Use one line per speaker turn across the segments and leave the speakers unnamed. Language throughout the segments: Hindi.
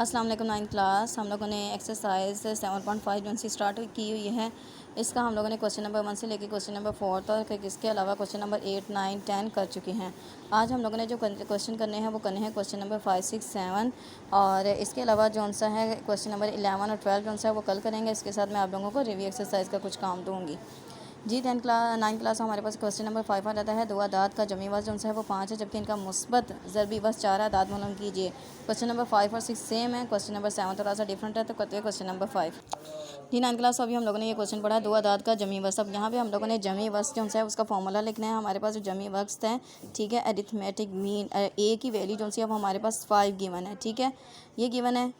अस्सलाम वालेकुम। 9th क्लास हम लोगों ने एक्सरसाइज 7.5 जो सी स्टार्ट की हुई है। इसका हम लोगों ने क्वेश्चन नंबर 1 से लेकर क्वेश्चन नंबर 4 तक, इसके अलावा क्वेश्चन नंबर 8, 9, 10 कर चुके हैं। आज हम लोगों ने जो क्वेश्चन करने हैं वो करने हैं क्वेश्चन नंबर 5, 6, 7 और इसके अलावा जो सा है क्वेश्चन नंबर 11 और 12 जो सा है वो कल करेंगे। इसके साथ मैं आप लोगों को रिव्यू एक्सरसाइज का कुछ काम दूँगी। जी 9 क्लास हमारे पास क्वेश्चन नंबर 5 आ जाता है। दो अदाद का जमी वज़न जो है वो 5 है, जबकि इनका मुस्बत ज़रबी वज़न 4 अदाद मालूम कीजिए। क्वेश्चन नंबर 5 और 6 सेम है। क्वेश्चन नंबर 7 थोड़ा सा डिफरेंट है, तो करते हैं क्वेश्चन नंबर 5। जी 9 क्लास अभी हम लोगों ने ये क्वेश्चन पढ़ा है, दो अदाद का जमी वज़न। अब यहाँ पे हम लोगों ने जमी वज़न जो है उसका फॉर्मूला लिखना है। हमारे पास जो जमी वज़न है, ठीक है, अरिथमेटिक मीन ए की वैल्यू जो सी अब हमारे पास 5 गिवन है, ठीक है, ये गिवन है।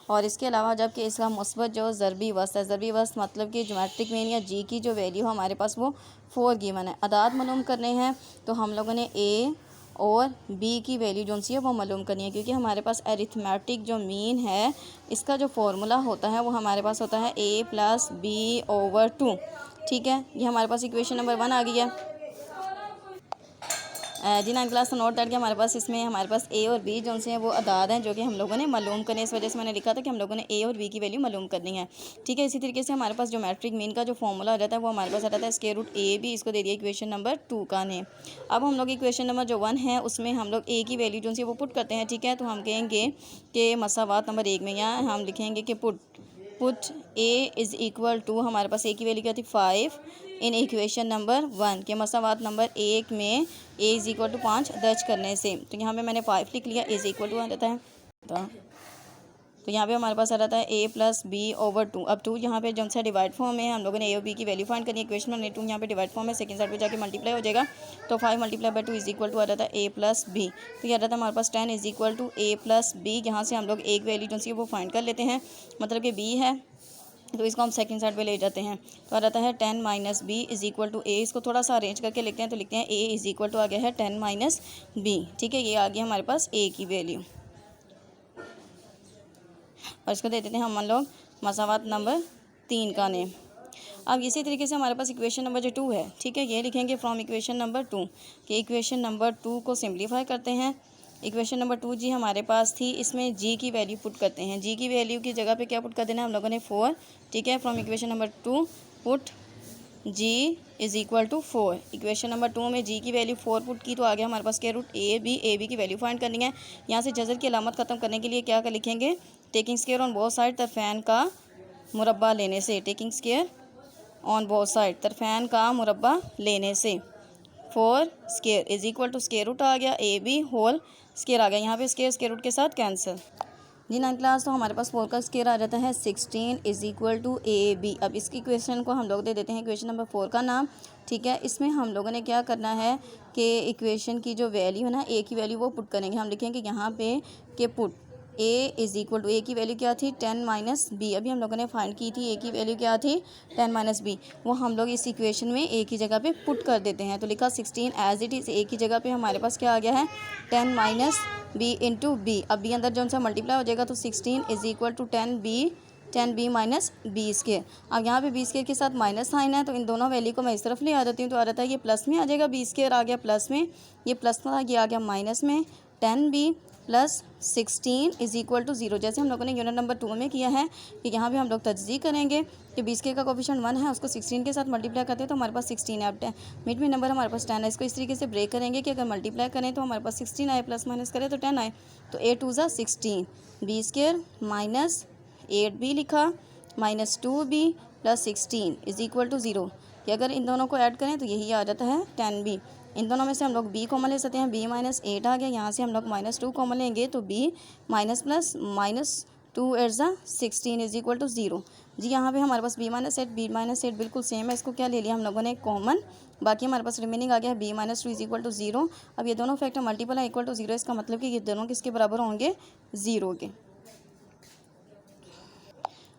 और इसके अलावा जबकि इसका मुस्बत जो ज़रबी वज़न है, ज़रबी वज़न मतलब कि ज्योमेट्रिक मीन या जी की जो वैल्यू हमारे पास वो 4 गिवन है। अदाद मालूम करने हैं तो हम लोगों ने ए और बी की वैल्यू जो सी है वो मालूम करनी है, क्योंकि हमारे पास अरिथमेटिक जो मीन है इसका जो फार्मूला होता है वो हमारे पास होता है a + b/2, ठीक है। ये हमारे पास इक्वेशन नंबर 1 आ गई है। जी 9 क्लास तो नोट दैट कि हमारे पास इसमें हमारे पास ए और बी जो से हैं वो अदाद हैं जो कि हम लोगों ने मालूम करने, इस वजह से मैंने लिखा था कि हम लोगों ने ए और बी की वैल्यू मालूम करनी है, ठीक है। इसी तरीके से हमारे पास जो मैट्रिक मीन का जो फॉर्मूला आ जाता है वो हमारे पास आ जाता है √a/b, इसको दे दिया इक्वेशन नंबर 2 का नेम। अब हम लोग इक्वेशन नंबर जो 1 है उसमें हम लोग ए की वैल्यू जो सी वो पुट करते हैं, ठीक है। तो हम कहेंगे कि मसावात नंबर 1 में यहाँ हम लिखेंगे कि पुट ए = हमारे पास ए की वैल्यू क्या थी 5 इन इक्वेशन नंबर 1 के मसावात नंबर 1 में ए = 5 दर्ज करने से। तो यहाँ पे मैंने 5 लिख लिया, ए = आ जाता है। तो यहाँ पे हमारे पास आ जाता है a + b/2। अब 2 यहाँ पे जब से डिवाइड फॉर्म में हम लोगों ने ए और बी की वैल्यू फाइंड करनी है। इक्वेशन में 2 यहाँ पे डिवाइड फॉर्म में, सेकंड साइड पे जाके मल्टीप्लाई हो जाएगा, तो 5 × 2 = आ जाता है a + b। तो ये आ जाता है हमारे पास 10 = a + b। यहाँ से हम लोग एक वैल्यू जो सी वो फाइंड कर लेते हैं, मतलब कि b है, तो इसको हम सेकंड साइड पे ले जाते हैं। तो आ जाता है 10 - b = a। इसको थोड़ा सा अरेंज करके लिखते हैं, तो लिखते हैं a = आ गया है 10 - b, ठीक है। ये आ गया हमारे पास a की वैल्यू, और इसको दे देते हैं हम लोग मसावात नंबर 3 का नेम। अब इसी तरीके से हमारे पास इक्वेशन नंबर जो 2 है, ठीक है, ये लिखेंगे फ्रॉम इक्वेशन नंबर 2 कि इक्वेशन नंबर 2 को सिम्प्लीफाई करते हैं। इक्वेशन नंबर 2 जी हमारे पास थी, इसमें जी की वैल्यू पुट करते हैं। जी की वैल्यू की जगह पे क्या पुट कर देना है हम लोगों ने 4, ठीक है। From equation number 2 put G = 4। Equation number 2 में जी की वैल्यू 4 पुट की, तो आ गया हमारे पास क्या √a/b की वैल्यू फाइंड करनी है। यहाँ से जज़र की अलामत ख़त्म करने के लिए क्या कर लिखेंगे, taking square on both side तरफ़ैन का मुरब्बा लेने से, taking square on both side तरफ़ैन का मुरब्बा लेने से 4 स्क्वायर = आ गया ab होल स्क्वायर आ गया। यहाँ पे स्क्वायर रूट के साथ कैंसिल। जी 9 क्लास तो हमारे पास 4 का स्क्वायर आ जाता है 16 = ab। अब इसकी इक्वेशन को हम लोग दे देते हैं इक्वेशन नंबर 4 का नाम, ठीक है। इसमें हम लोगों ने क्या करना है कि इक्वेशन की जो वैल्यू है ना, ए की वैल्यू वो पुट करेंगे। हम लिखेंगे यहाँ पे कि पुट a की वैल्यू क्या थी 10 - b। अभी हम लोगों ने फाइंड की थी ए की वैल्यू क्या थी 10 - b, वो हम लोग इस इक्वेशन में ए की जगह पे पुट कर देते हैं। तो लिखा 16 एज इट इज़, ए की जगह पे हमारे पास क्या आ गया है 10 - b × b। अब b अंदर जो सा मल्टीप्लाई हो जाएगा, तो 16 = 10b - b²। अब यहाँ पे b² के साथ माइनस साइन है, तो इन दोनों वैल्यू को मैं इस तरफ ले आ जाती हूँ, तो आ जाता है ये प्लस में आ जाएगा, b² आ गया प्लस में, ये प्लस था, ये आ गया माइनस में। 10b + 16 = 0। जैसे हम लोगों ने यूनिट नंबर 2 में किया है कि यहाँ भी हम लोग तजज़ीह करेंगे कि b² का कोफिशिएंट 1 है, उसको 16 के साथ मल्टीप्लाई करते हैं तो हमारे पास 16 है। अब मिड में नंबर हमारे पास 10 है, इसको इस तरीके से ब्रेक करेंगे कि अगर मल्टीप्लाई करें तो हमारे पास 16 आए, प्लस माइनस करें तो 10 आए, तो 8 × 2 = 16, b² - 8b लिखा -2b + 16 = 0, कि अगर इन दोनों को ऐड करें तो यही आ जाता है 10b। इन दोनों में से हम लोग b कॉमन ले सकते हैं, b - 8 आ गया, यहाँ से हम लोग -2 कॉमन लेंगे तो b माइनस प्लस -2 × 16 = 0। जी यहाँ पे हमारे पास b - 8 बिल्कुल सेम है, इसको क्या ले लिया हम लोगों ने कॉमन, बाकी हमारे पास रिमेनिंग आ गया है b - 2 = 0। अब ये दोनों फैक्टर मल्टीपल है = 0, इसका मतलब कि ये दोनों किसके बराबर होंगे 0 के।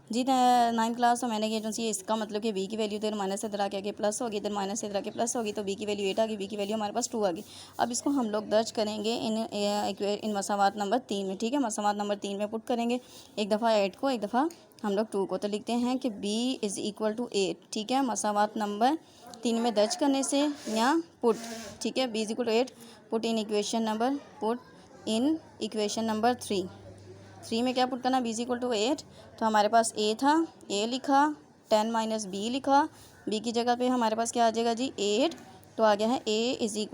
जी 9 क्लास तो मैंने ये जो सी इसका मतलब कि b की वैल्यू इधर माइनस से इधर आके आगे प्लस होगी, इधर माइनस से इधर आके प्लस होगी, तो b की वैल्यू 8 आ गई, b की वैल्यू हमारे पास 2 आ गई। अब इसको हम लोग दर्ज करेंगे इन मसावात नंबर 3 में, ठीक है। मसावात नंबर 3 में पुट करेंगे, एक दफ़ा 8 को, एक दफ़ा हम लोग 2 को। तो लिखते हैं कि b = 8, ठीक है। मसावात नंबर 3 में दर्ज करने से या पुट, ठीक है, b = 8 put in equation number put in equation number 3 में क्या पुट करना, b = 8। तो हमारे पास a था, a लिखा, 10 - b लिखा, b की जगह पे हमारे पास क्या आ जाएगा जी 8। तो आ गया है a =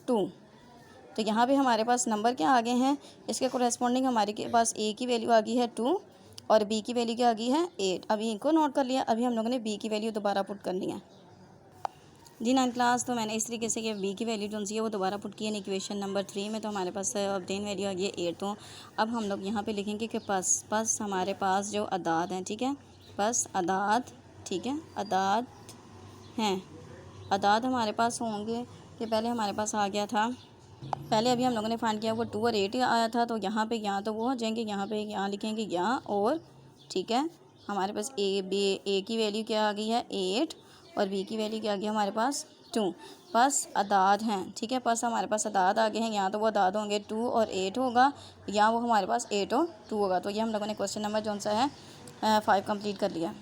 2। तो यहाँ पे हमारे पास नंबर क्या आ गए हैं, इसके कोरेस्पॉन्डिंग हमारे के पास a की वैल्यू आ गई है 2 और b की वैल्यू क्या आ गई है 8। अभी इनको नोट कर लिया। अभी हम लोगों ने b की वैल्यू दोबारा पुट करनी है जी 9 क्लास। तो मैंने इस तरीके से कि b की वैल्यू जो सी है वो दोबारा पुट की है इक्वेशन नंबर 3 में। तो हमारे पास ऑब्टेन वैल्यू आ गई है 8। तो अब हम लोग यहाँ पे लिखेंगे कि बस हमारे पास जो अदाद हैं, ठीक है, बस अदाद, ठीक है, अदाद हैं, अदाद हमारे पास होंगे कि पहले हमारे पास आ गया था, पहले अभी हम लोगों ने फाइंड किया वो 2 और 8 आया था। तो यहाँ पे यहाँ तो वो हो जाएंगे, यहाँ पे यहाँ लिखेंगे यहाँ और, ठीक है, हमारे पास ए की वैल्यू क्या आ गई है 8 और बी की वैल्यू क्या आ गई हमारे पास 2। बस अदाद हैं, ठीक है, बस हमारे पास अदाद आ गए हैं। यहाँ तो वो अदाद होंगे 2 और 8 होगा, यहाँ वो हमारे पास 8 और 2 होगा। तो ये हम लोगों ने क्वेश्चन नंबर जो सा है 5 कंप्लीट कर लिया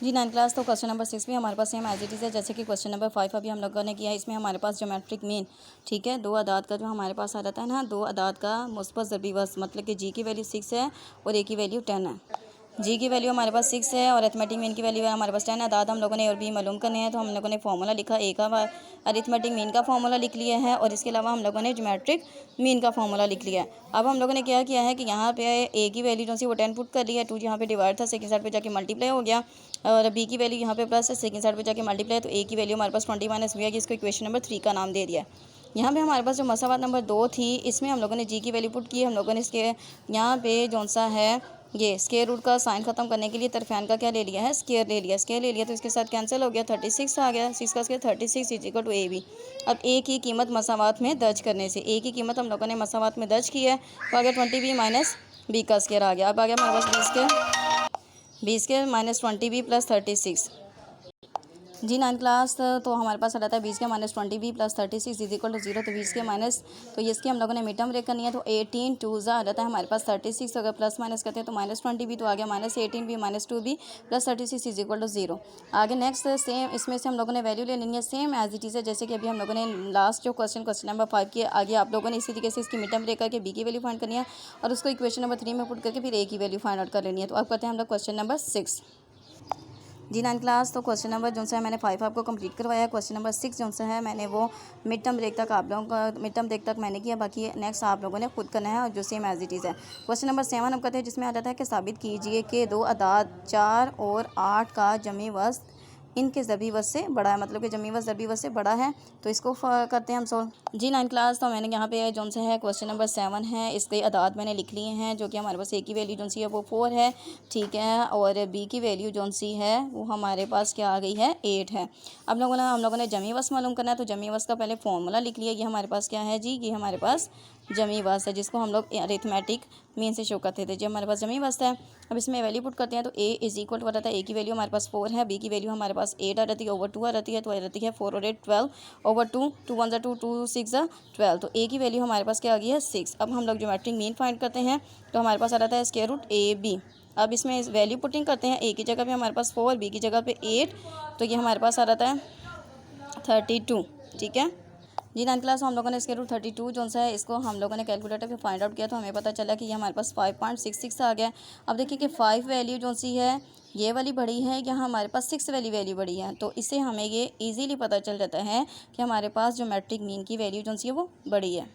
जी 9 क्लास। तो क्वेश्चन नंबर 6 भी हमारे पास सेम एज इट इज़ है जैसे कि क्वेश्चन नंबर 5 अभी हम लोगों ने किया है। इसमें हमारे पास ज्योमेट्रिक मीन, ठीक है, 2 अदाद का जो हमारे पास आ जाता है ना, 2 अदाद का मुस्बत ज़रबी वज़्न, मतलब कि जी की वैल्यू 6 है और ए की वैल्यू 10 है। जी की वैल्यू हमारे पास 6 है और अरिथमेटिक मीन की वैल्यू है हमारे पास 10 है। अदाद हम लोगों ने और भी मालूम करने हैं। तो हम लोगों ने फार्मूला लिखा, ए का अरिथमेटिक मीन का फार्मूला लिख लिया है और इसके अलावा हम लोगों ने ज्योमेट्रिक मीन का फार्मूला लिख लिया है। अब हम लोगों ने क्या किया है कि यहाँ पे ए की वैल्यू जो सी वो 10 पुट कर लिया है, 2 यहाँ पे डिवाइड था, सेकंड साइड पे जाके मल्टीप्लाई हो गया और बी की वैल्यू यहाँ पे प्लस है, सेकंड साइड पे जाके मल्टीप्लाई, तो ए की वैल्यू हमारे पास 20 - b है, इसको इक्वेशन नंबर 3 का नाम दे दिया है। यहाँ पे हमारे पास जो मसावात नंबर 2 थी, इसमें हम लोगों ने जी की वैल्यू पुट की है। हम लोगों ने इसके यहाँ पे जो सा है ये स्क्वायर रूट का साइन ख़त्म करने के लिए तरफान का क्या ले लिया है, स्क्वायर ले लिया, तो इसके साथ कैंसिल हो गया, 36 आ गया, 6 का स्क्वायर 36 = AB। अब ए की कीमत मसावात में दर्ज करने से, ए की कीमत हम लोगों ने मसावात में दर्ज की है, तो आ गया 20b - b का स्क्वायर आ गया। अब आ गया हमारे पास 20 के -20b + 36 जी 9 क्लास। तो हमारे पास आ जाता है 20 के -20b + 36 = 0। तो 20 के माइनस, तो इसकी हम लोगों ने मिड टर्म ब्रेक करनी है। तो 18 2 आ जाता है हमारे पास 36, अगर प्लस माइनस करते हैं तो -20b, तो आ गया -18b - 2b + 36 = 0। आगे नेक्स्ट सेम, इसमें से हम लोगों ने वैल्यू ले लेनी है सेम एज इट इज़ है जैसे कि अभी हम लोगों ने लास्ट जो क्वेश्चन नंबर 5 के आगे आप लोगों ने इसी तरीके से इसकी मिड टर्म ब्रेक करके बी की वैल्यू फाइंड करनी है और उसको इक्वेशन नंबर 3 में पुट करके फिर ए की वैल्यू फाइंड आउट कर लेनी है। तो अब करते हैं हम लोग क्वेश्चन नंबर 6 जी 9 क्लास। तो क्वेश्चन नंबर जो सा है मैंने 5 आपको कंप्लीट करवाया है। क्वेश्चन नंबर 6 जो सा है मैंने वो मिड टर्म ब्रेक तक आप लोगों का मिड टर्म ब्रेक तक मैंने किया, बाकी नेक्स्ट आप लोगों ने खुद करना है और जो सेम एज इट इज़ है। क्वेश्चन नंबर 7 हम करते हैं जिसमें आ जाता है कि साबित कीजिए कि 2 अदाद 4 और 8 का जमी वज़न इनके ज़रबी वज़न से बड़ा है, मतलब कि जमी वज़न ज़रबी वज़न से बड़ा है। तो इसको करते हैं हम सोल्व जी 9 क्लास। तो मैंने यहाँ पे जो सा है क्वेश्चन नंबर 7 है, इसके अदाद मैंने लिख लिए हैं जो कि हमारे पास ए की वैल्यू जो सी है वो 4 है, ठीक है, और बी की वैल्यू जो सी है वो हमारे पास क्या आ गई है 8 है। अब हम लोगों ने जमी वज़न मालूम करना है। तो जमी वज़न का पहले फॉर्मूला लिख लिया। ये हमारे पास क्या है जी, ये हमारे पास जमी वज़न है जिसको हम लोग अरिथमेटिक मीन से शो करते थे, जो हमारे पास जमी वज़न है। अब इसमें वैल्यू पुट करते हैं तो ए = आ जाता है, ए की वैल्यू हमारे पास 4 है, बी की वैल्यू हमारे पास 8 आ जाती है, ओवर 2 आ जाती है, तो आ जाती है 4 और 8 12 ओवर 2, 2 1 2 2 6 12। तो ए की वैल्यू हमारे पास क्या आ गई है 6। अब हम लोग ज्योमेट्रिक मीन फाइंड करते हैं। तो हमारे पास आ जाता है स्क्वायर रूट AB। अब इसमें वैल्यू पुटिंग करते हैं, ए की जगह पे हमारे पास 4, बी की जगह पे 8, तो ये हमारे पास आ जाता है 32, ठीक है जी 9 क्लास। हम लोगों ने स्क्वायर रूट 32 जो सा है इसको हम लोगों ने कैलकुलेटर पे फाइंड आउट किया, तो हमें पता चला कि ये हमारे पास 5.66 आ गया। अब देखिए कि 5 वैल्यू जो सी है ये वाली बड़ी है या हमारे पास 6 वाली वैल्यू बड़ी है, तो इससे हमें ये इजीली पता चल जाता है कि हमारे पास ज्योमेट्रिक मीन की वैल्यू जो सी है वो बड़ी है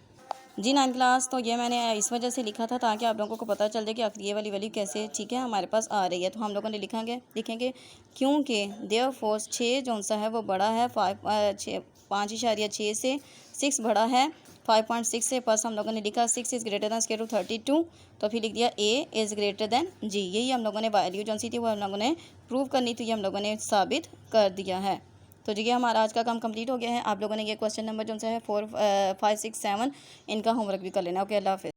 जी 9 क्लास। तो ये मैंने इस वजह से लिखा था ताकि आप लोगों को पता चल जाए कि आखिर ये वाली वैल्यू कैसे, ठीक है, हमारे पास आ रही है। तो हम लोगों ने लिखेंगे क्योंकि देयरफॉर 6 जो सा है वो बड़ा है 5.6 से, 6 बड़ा है 5.6 से, प्लस हम लोगों ने लिखा 6 is greater than square root 32, तो फिर लिख दिया A is greater than G. यही हम लोगों ने वैल्यू जो सी थी वो हम लोगों ने प्रूव करनी थी, ये हम लोगों ने साबित कर दिया है। तो जी हमारा आज का काम कंप्लीट हो गया है। आप लोगों ने ये क्वेश्चन नंबर जो सा है 4 5 6 7 इनका होमवर्क भी कर लेना। ओके, अल्लाह हाफ़िज़।